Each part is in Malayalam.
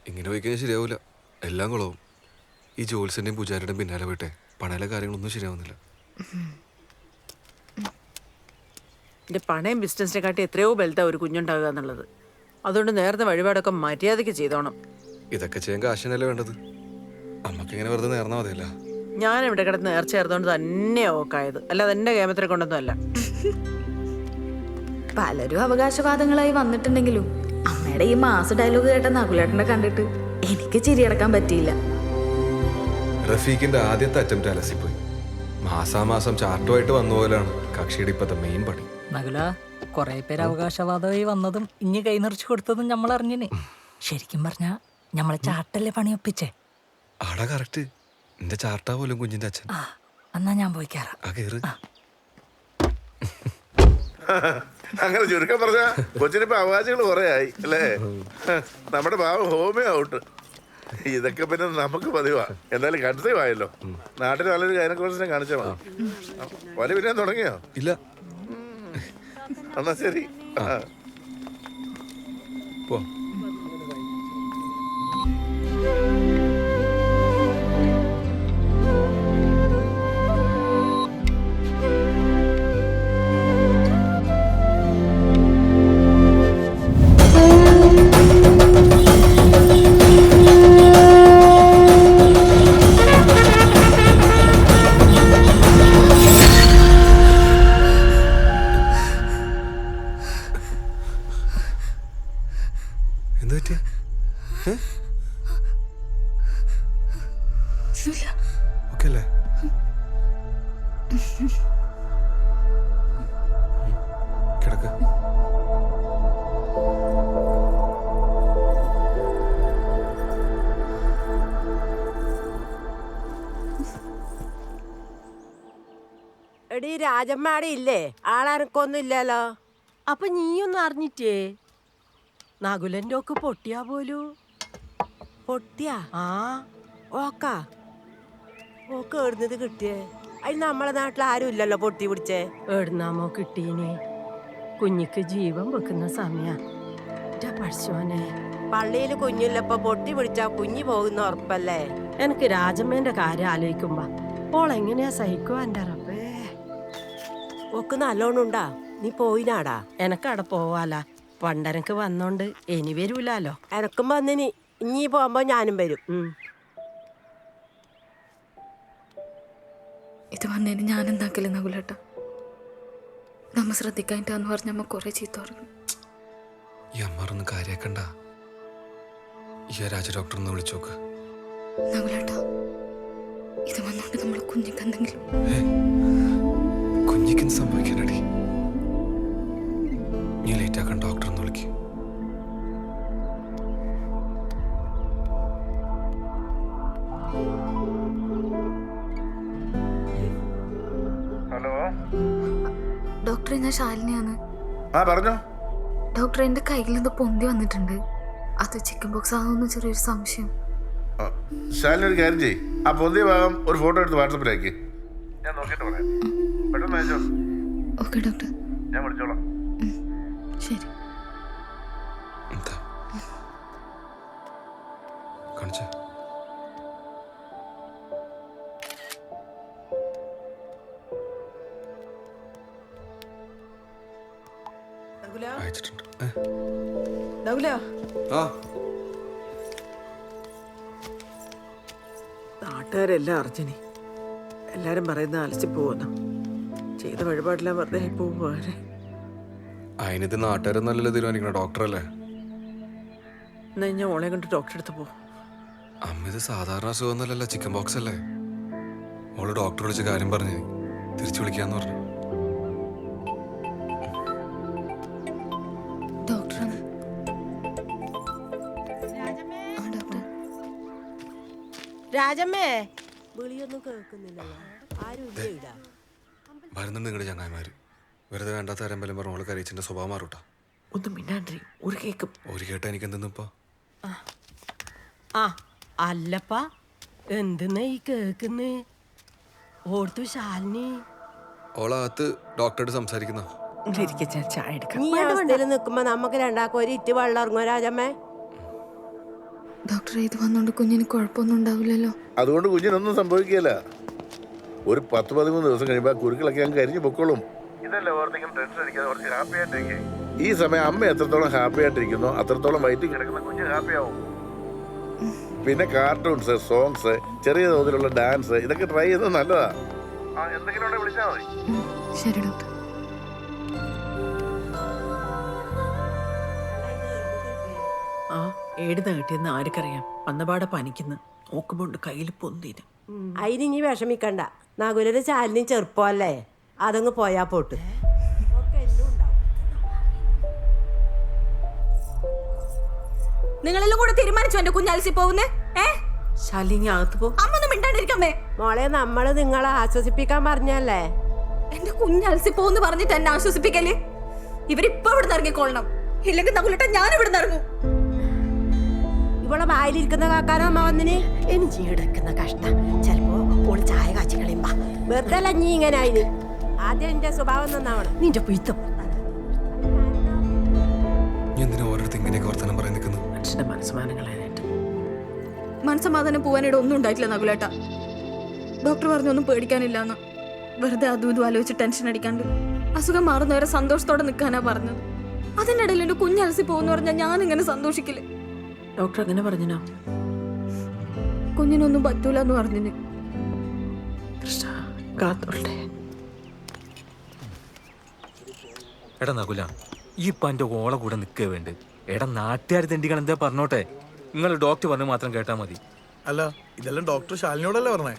ഇങ്ങനെ പോയി കഴിഞ്ഞാൽ ശരിയാവില്ല. എല്ലാം കുളവും. ഈ ജോത്സ്യൻ്റെയും പൂജാരിയുടെയും പിന്നാലെ പോയിട്ടെ പണയിലെ കാര്യങ്ങളൊന്നും ശരിയാവുന്നില്ല. എൻ്റെ പണയം ബിസിനസ്സിനെ കാട്ടി എത്രയോ വലുതാ ഒരു കുഞ്ഞുണ്ടാകുക എന്നുള്ളത്. അതുകൊണ്ട് നേരത്തെ വഴിപാടൊക്കെ മര്യാദയ്ക്ക് ചെയ്തോണം. ഇതൊക്കെ ചെയ്യാൻ കാശിനല്ലേ വേണ്ടത്. അമ്മക്ക് ഇങ്ങനെ വെറുതെ നേർന്നാ മതിയല്ല. ഞാൻ ഇവിടെ കിടന്ന് നേർച്ചയായിരുന്നോണ്ട് തന്നെയാ ഓക്കായത്, അല്ലാതെ എൻ്റെ കേമത്തിനെ കൊണ്ടൊന്നും അല്ല. പലരും അവകാശവാദങ്ങളായി വന്നിട്ടുണ്ടെങ്കിലും അമ്മയുടെ ഈ മാസ് ഡയലോഗ് കേട്ട നകുലേട്ടനെ കണ്ടിട്ട് എനിക്ക് ചിരിയടക്കാൻ പറ്റിയില്ല. റഫീഖിന്റെ ആദ്യത്തെ അറ്റംപ്റ്റ് അലസിപ്പോയി. മാസാമാസം ചാർട്ടുമായിട്ട് വന്ന പോലെയാണ് കക്ഷിയുടെ ഇപ്പത്തെ മെയിൻ പണി. നകുല, കൊറേ പേര് അവകാശവാദമായി വന്നതും ഇനി കൈ നിറച്ചു കൊടുത്തതും നമ്മൾ അറിഞ്ഞിന്. ശരിക്കും പറഞ്ഞാ നമ്മളെ ചാട്ടല്ലേ പണിയൊപ്പിച്ചേ. ആടാ കറക്റ്റ്. എന്റെ ചാർട്ടാ പോലും കുഞ്ഞിന്റെ അച്ഛൻ. എന്നാ ഞാൻ പോയി കയറാം. അങ്ങനെ ചുരുക്കം പറഞ്ഞ കൊച്ചിനിപ്പോ അവകാശങ്ങൾ കുറെ ആയി അല്ലേ? നമ്മുടെ പാവം ഹോമിയോ ഔട്ട്. ഇതൊക്കെ പിന്നെ നമുക്ക് പതിവാ. എന്തായാലും കൺസീവ് ആയല്ലോ. നാട്ടിൽ നല്ലൊരു ഗൈനക്കോളജിസ്റ്റിനെ കാണിച്ചാൽ മതി. പല പിന്നെ തുടങ്ങിയോ? ഇല്ല. എന്നാ ശരി. പോ. എന്താ പറ്റിയ? ഓക്കെ അല്ലേ? കിടക്ക. എടീ രാജമ്മാടെ ഇല്ലേ? ആളാർക്കൊന്നും ഇല്ലല്ലോ. അപ്പൊ നീയൊന്നും അറിഞ്ഞിട്ടേ? നകുലന്റെ ഒക്കെ പൊട്ടിയാ പോലൂ. പൊട്ടിയാ? ആ ഓക്കാ. ഓക്ക് എവിടുന്നത് കിട്ടിയേ? അതിന് നമ്മളെ നാട്ടിൽ ആരും ഇല്ലല്ലോ പൊട്ടി പിടിച്ചേ. എവിടുന്നാമോ കിട്ടീനെ? കുഞ്ഞിക്ക് ജീവൻ വെക്കുന്ന സമയ. പഠിച്ചോനെ, പള്ളിയിൽ കുഞ്ഞില്ലപ്പോ പൊട്ടി പിടിച്ചാ കുഞ്ഞി പോകുന്ന ഉറപ്പല്ലേ? എനിക്ക് രാജമ്മേന്റെ കാര്യം ആലോചിക്കുമ്പോ ഓളെങ്ങനെയാ സഹിക്കുക എന്റെ റബ്ബേ. ഓക്ക് നല്ലോണം ഉണ്ടാ? നീ പോയിനാടാ? എനക്കവിടെ പോവാല. പണ്ടെനക്ക് വന്നോണ്ട് ഇനി വരൂലോ. എനക്കും വന്നിനി. ഇനി പോകുമ്പോ ഞാനും വരും. ഇത് വന്നതിന് ഞാൻ എന്താക്കില്ല നകുലേട്ട. നമ്മ ശ്രദ്ധിക്കാനിട്ടാന്ന് പറഞ്ഞ അമ്മ കുറെ ചീത്ത പറഞ്ഞു. ഈ അമ്മാറൊന്നും കാര്യാക്കണ്ട. ഈ രാജ ഡോക്ടറിന്ന് വിളിച്ചോക്ക്. നകുലേട്ട, ഇത് വന്നോണ്ട് നമ്മളെ കുഞ്ഞിക്ക് എന്തെങ്കിലും കുഞ്ഞിക്ക് സംഭവിക്കാനടി. നീ ലേറ്റ് ആക്കാൻ ഡോക്ടറിന്ന് വിളിക്കും. ഹലോ ഡോക്ടറെ, ഞാൻ ശാലിനിയാണ്. പറഞ്ഞോ. ഡോക്ടർ, എന്റെ കയ്യിൽ നിന്ന് പൊന്തി വന്നിട്ടുണ്ട്. അത് ചിക്കൻ ബോക്സ് ആകുമെന്ന് ചെറിയൊരു സംശയം. ശാലിനി ഒരു കാര്യം ചെയ്യ്. ആ പൊന്തിയ ഭാഗം ഒരു ഫോട്ടോ എടുത്ത് വാട്സപ്പിലേക്ക് ഞാൻ നോക്കിയിട്ട് പറയാം. പെട്ടെന്ന് അയച്ചോ. ഓക്കെ ഡോക്ടർ, ഞാൻ വിളിച്ചോളാം. ശരി. എന്താ കാണിച്ച? അയച്ചിട്ടുണ്ട്. നാട്ടുകാരെല്ലാം അറിഞ്ഞിനി. എല്ലാരും പറയുന്ന അലസി പോവുന്ന ചെയ്ത വഴിപാടെല്ലാം വെറുതെ പോവാനെ. അതിനിത് നാട്ടുകാരെന്നല്ലല്ലോ തീരുമാനിക്കണം, ഡോക്ടറല്ലേ? എന്നാ ഞാൻ ഓളെ കൊണ്ട് ഡോക്ടറെ അടുത്ത് പോ. അമ്മ ഇത് സാധാരണ അസുഖമൊന്നുമല്ലല്ലോ, ചിക്കൻ ബോക്സ് അല്ലേ? ഓള് ഡോക്ടർ വിളിച്ച കാര്യം പറഞ്ഞ് തിരിച്ചു വിളിക്കാന്ന് പറഞ്ഞു. രാജമ്മേ, വിളിയൊന്നും കേൾക്കുന്നില്ലല്ലോ. ആരും ഇല്ല. വരുന്നുണ്ട് നിങ്ങളുടെ ചങ്ങായിമാര്. വെറുതെ വേണ്ടാത്ത ആരമ്പലം പറഞ്ഞു ഓള് കരയിച്ചിന്റെ സ്വഭാവം മാറൂട്ടാ. ഒന്നും മിണ്ടാണ്ടി. ഒരു കേക്കും ഒരു കേട്ടാ എനിക്ക് എന്തെന്ന് ഇപ്പൊ? അല്ലപ്പാ, എന്തെന്നാ ഈ കേക്കുന്നേ? ഓർത്തു ശാലിനി ഓളകത്ത് ഡോക്ടറോട് സംസാരിക്കുന്ന. ചായ എടുക്കാം. നീ അവസ്ഥയിൽ നിൽക്കുമ്പോ നമുക്ക് രണ്ടാക്കും ഒരു ഇറ്റ് വെള്ളം ഇറങ്ങുമോ രാജമ്മേ? ഡോക്ടറെ ഇത് വന്നോണ്ട് കുഞ്ഞിന് കുഴപ്പമൊന്നും ഉണ്ടാവില്ലല്ലോ? അതുകൊണ്ട് കുഞ്ഞിനൊന്നും സംഭവിക്കുകയില്ല. ഒരു 10-13 ദിവസം കഴിയുമ്പോൾ കുരുക്കളൊക്കെ അങ്ങ് കരിഞ്ഞു പൊക്കോളും. ഇതല്ലേ ഓർത്തിക്കും ടെൻഷൻ അടിക്കാതെ കുറച്ച് ഹാപ്പി ആയിട്ടിരിക്കേ. ഈ സമയം അമ്മ എത്രത്തോളം ഹാപ്പി ആയിട്ടിരിക്കുന്നോ അത്രത്തോളം വയറ്റിൽ കിടക്കുന്ന കുഞ്ഞ് ഹാപ്പി ആവും. പിന്നെ കാർട്ടൂൺസ്, സോങ്സ്, ചെറിയ തോതിലുള്ള ഡാൻസ് ഇതൊക്കെ ട്രൈ ചെയ്യുന്നത് നല്ലതാ. എന്തെങ്കിലും ഉണ്ടെങ്കിൽ വിളിച്ചാൽ മതി. ശരി ഡോക്ടർ. ആ ഏടുന്ന കിട്ടിയെന്ന് ആർക്കറിയാം. വന്നപാടെ പനിക്കുന്നു. നോക്കുമ്പോണ്ട് കയ്യിൽ പൊന്തിന്. അതിന് ഇനി വിഷമിക്കണ്ട. നകുലൊരു ചാലിനും ചെറുപ്പമല്ലേ, അതങ്ങ് പോയാ പോട്ട്. നിങ്ങളെല്ലാം കൂടെ തീരുമാനിച്ചു എന്റെ കുഞ്ഞ് അലസി പോകുന്നേ? ശാലിനി അകത്ത് പോ. അമ്മൊന്നും മിണ്ടാണ്ടിരിക്കമ്മേ. മോളെ, നമ്മള് നിങ്ങളെ ആശ്വസിപ്പിക്കാൻ പറഞ്ഞല്ലേ. എന്റെ കുഞ്ഞ് അലസി പോകുന്നു പറഞ്ഞിട്ട് എന്നെ ആശ്വസിപ്പിക്കല്ലേ? ഇവരിപ്പൊ ഇവിടുന്ന് ഇറങ്ങിക്കൊള്ളണം, ഇല്ലെങ്കിൽ നകുലേട്ടാ ഞാൻ ഇവിടുന്ന് ഇറങ്ങും. ഇവളെ വായിലിരിക്കുന്ന കാക്കാനോ അമ്മ വന്നിന് എനിക്ക് എടുക്കുന്ന കഷ്ടം. ചിലപ്പോ ഓള് ചായ കാച്ചി കളിയുമ്പോ വെറുതെ അല്ല നീ ഇങ്ങനെ ആയിന്. ആദ്യം എന്റെ സ്വഭാവം നന്നാവണം. നിന്റെ പൊയ്ത്തം എന്തിനാ ഓരോരുത്തർ ഇങ്ങനെയൊക്കെ വർത്തമാനം പറയാൻ നിൽക്കുന്നു? മനുഷ്യന്റെ മനസ്സമാനങ്ങളായിട്ട് മനസ്സമാധാനം പോവാനിടെ ഒന്നും ഉണ്ടായിട്ടില്ല നകുലേട്ടാ. ഡോക്ടർ പറഞ്ഞൊന്നും പേടിക്കാനില്ലാന്ന്. വെറുതെ അതും ഇതും ആലോചിച്ച് ടെൻഷൻ അടിക്കാണ്ട് അസുഖം മാറുന്നവരെ സന്തോഷത്തോടെ നിൽക്കാനാ പറഞ്ഞത്. അതിനിടയിൽ എന്റെ കുഞ്ഞ് അലസി പോകുന്ന പറഞ്ഞാൽ ഞാൻ ഇങ്ങനെ സന്തോഷിക്കില്ലേ? ഡോക്ടർ അങ്ങനെ പറഞ്ഞോ? കുഞ്ഞിനൊന്നും പറ്റൂല എന്ന് പറഞ്ഞിന്. കൃഷ്ണ കാത്തോട്ടെ. എടാ നകുല, ഈ ഇപ്പം എൻ്റെ ഓളെ കൂടെ നിൽക്കുക വേണ്ട. എടാ നാട്ടുകാർ തെണ്ടികൾ എന്താ പറഞ്ഞോട്ടെ, നിങ്ങൾ ഡോക്ടർ പറഞ്ഞ് മാത്രം കേട്ടാൽ മതി. അല്ല, ഇതെല്ലാം ഡോക്ടർ ശാലിനിയോടല്ലേ പറഞ്ഞേ?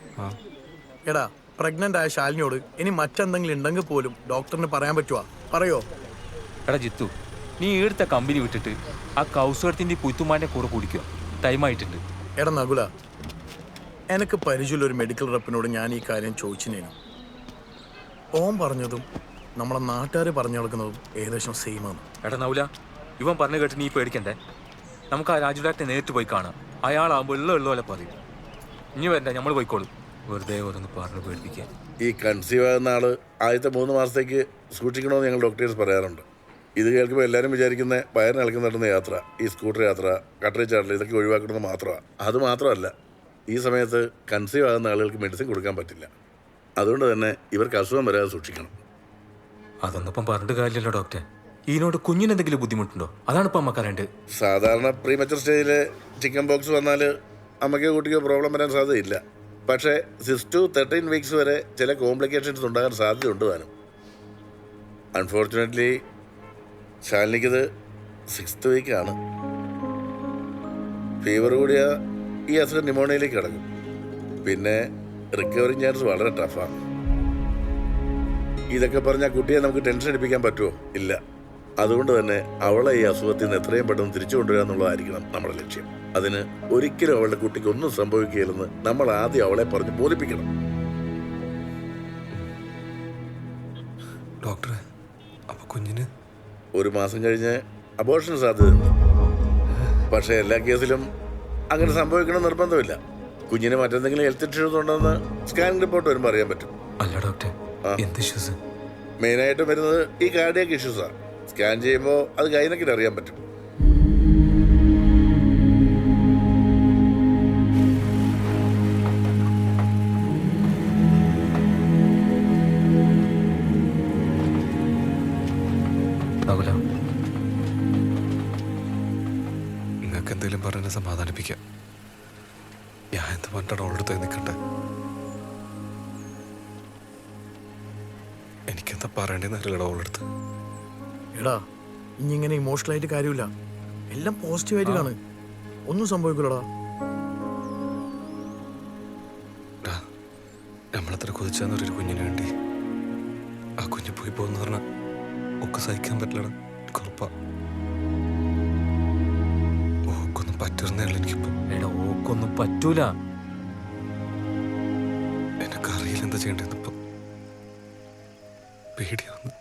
എടാ, പ്രഗ്നന്റ് ആയ ശാലിനിയോട് ഇനി മറ്റെന്തെങ്കിലും ഉണ്ടെങ്കിൽ പോലും ഡോക്ടറിന് പറയാൻ പറ്റുവാ? പറയോ? എടാ ജിത്തു, നീ ഈടുത്ത കമ്പനി വിട്ടിട്ട് ആ കൗസുകടത്തിൻ്റെ പുത്തുമാൻ്റെ കൂടെ കുടിക്കുക. ടൈമായിട്ടുണ്ട്. എടാ നകുല, എനിക്ക് പരിചയമുള്ള ഒരു മെഡിക്കൽ റെപ്പിനോട് ഞാൻ ഈ കാര്യം ചോദിച്ചിനേനു. ഓൻ പറഞ്ഞതും നമ്മളെ നാട്ടുകാർ പറഞ്ഞു നടക്കുന്നതും ഏകദേശം സെയിമാണ്. എടാ നൗല, ഇവൻ പറഞ്ഞു കേട്ട് നീ പേടിക്കണ്ടേ. നമുക്ക് ആ രാജു ഡാക്ടറെ നേരിട്ട് പോയി കാണാം. അയാളാകുമ്പോൾ ഉള്ള പോലെ പറയും. ഇനി വരണ്ട, നമ്മൾ പോയിക്കോളും. വെറുതെ ഓരോന്ന് പറഞ്ഞു പേടിപ്പിക്കാൻ. ഈ കൺസീവ് ആകുന്ന ആള് ആദ്യത്തെ 3 മാസത്തേക്ക് സൂക്ഷിക്കണമെന്ന് ഞങ്ങൾ ഡോക്ടേഴ്സ് പറയാറുണ്ട്. ഇത് കേൾക്കുമ്പോൾ എല്ലാവരും വിചാരിക്കുന്ന വയറിന് ഇളക്കി നടന്ന യാത്ര, ഈ സ്കൂട്ടർ യാത്ര, കട്ടറി ചാടൽ ഇതൊക്കെ ഒഴിവാക്കണമെന്ന് മാത്രമാണ്. അത് മാത്രമല്ല, ഈ സമയത്ത് കൺസീവ് ആകുന്ന ആളുകൾക്ക് മെഡിസിൻ കൊടുക്കാൻ പറ്റില്ല. അതുകൊണ്ട് തന്നെ ഇവർക്ക് അസുഖം വരാതെ സൂക്ഷിക്കണം. അതൊന്നും ഇപ്പം പറഞ്ഞിട്ട് കാര്യമില്ലല്ലോ ഡോക്ടർ. ഇതിനോട് കുഞ്ഞിനെന്തെങ്കിലും ബുദ്ധിമുട്ടുണ്ടോ? അതാണ് ഇപ്പം അമ്മ അറിയേണ്ടത്. സാധാരണ പ്രീമച്ചർ സ്റ്റേജിൽ ചിക്കൻ ബോക്സ് വന്നാൽ അമ്മയ്ക്കോ കുട്ടിക്കോ പ്രോബ്ലം വരാൻ സാധ്യതയില്ല. പക്ഷേ 6 to 13 വീക്സ് വരെ ചില കോംപ്ലിക്കേഷൻസ് ഉണ്ടാകാൻ സാധ്യതയുണ്ട് താനും. Unfortunately ശാലിനിക്കത് 6th വീക്കാണ്. ഫീവർ കൂടിയ ഈ അസുഖം ന്യൂമോണിയയിലേക്ക് കിടക്കും. പിന്നെ റിക്കവറിങ് ചാൻസ് വളരെ ടഫാണ്. ഇതൊക്കെ പറഞ്ഞാൽ കുട്ടിയെ നമുക്ക് ടെൻഷൻ അടിപ്പിക്കാൻ പറ്റുമോ? ഇല്ല. അതുകൊണ്ട് തന്നെ അവളെ ഈ അസുഖത്തിൽ നിന്ന് എത്രയും പെട്ടെന്ന് തിരിച്ചു കൊണ്ടുവരിക എന്നുള്ളതായിരിക്കണം നമ്മുടെ ലക്ഷ്യം. അതിന് ഒരിക്കലും അവളുടെ കുട്ടിക്ക് ഒന്നും സംഭവിക്കുകയില്ലെന്ന് നമ്മൾ ആദ്യം അവളെ പറഞ്ഞ് ബോധിപ്പിക്കണം. ഡോക്ടറെ, അപ്പൊ കുഞ്ഞിന് 1 മാസം കഴിഞ്ഞ് അബോർഷൻ സാധ്യതയുണ്ട്. പക്ഷേ എല്ലാ കേസിലും അങ്ങനെ സംഭവിക്കണം നിർബന്ധമില്ല. കുഞ്ഞിന് മറ്റെന്തെങ്കിലും ഹെൽത്ത് ഇഷ്യൂസ് ഉണ്ടെന്ന് സ്കാനിംഗ് റിപ്പോർട്ട് വരുമ്പോൾ അറിയാൻ പറ്റും. അല്ല ഡോക്ടർ, എന്ത് ഇഷ്യൂസ്? മെയിനായിട്ടും വരുന്നത് ഈ കാർഡിയാക് ഇഷ്യൂസാണ്. സ്കാൻ ചെയ്യുമ്പോൾ അത് ഗൈനക്കിന് അറിയാൻ പറ്റും. നിങ്ങൾക്ക് എന്തെങ്കിലും പറഞ്ഞ് സമാധാനിപ്പിക്കാം. ഞാൻ എന്ത് പറഞ്ഞിട്ടാണ് അവളുടെ നിൽക്കട്ടെ? എനിക്കെന്താ പറയേണ്ടതെന്ന് അറിയില്ലടാ അവളെടുത്ത്. എടാ, ഇനി ഇങ്ങനെ ഇമോഷണൽ ആയിട്ട് കാര്യമില്ല. എല്ലാം പോസിറ്റീവായിട്ട് കാണും. ഒന്നും സംഭവിക്കില്ലടാ. നമ്മളത്ര കൊതിച്ചാന്നൊരു കുഞ്ഞിന് വേണ്ടി ആ കുഞ്ഞ് പോയി പോകുന്ന പറഞ്ഞാൽ ഒക്കെ സഹിക്കാൻ പറ്റില്ലടാ. കുറപ്പാ. ഓക്കൊന്നും പറ്റുന്നേയുള്ളൂ എനിക്കിപ്പം. എടാ, ഓക്കൊന്നും പറ്റൂല. എനിക്കറിയില്ല എന്താ ചെയ്യേണ്ടതെന്നിപ്പം. പേടിയാവുന്നു.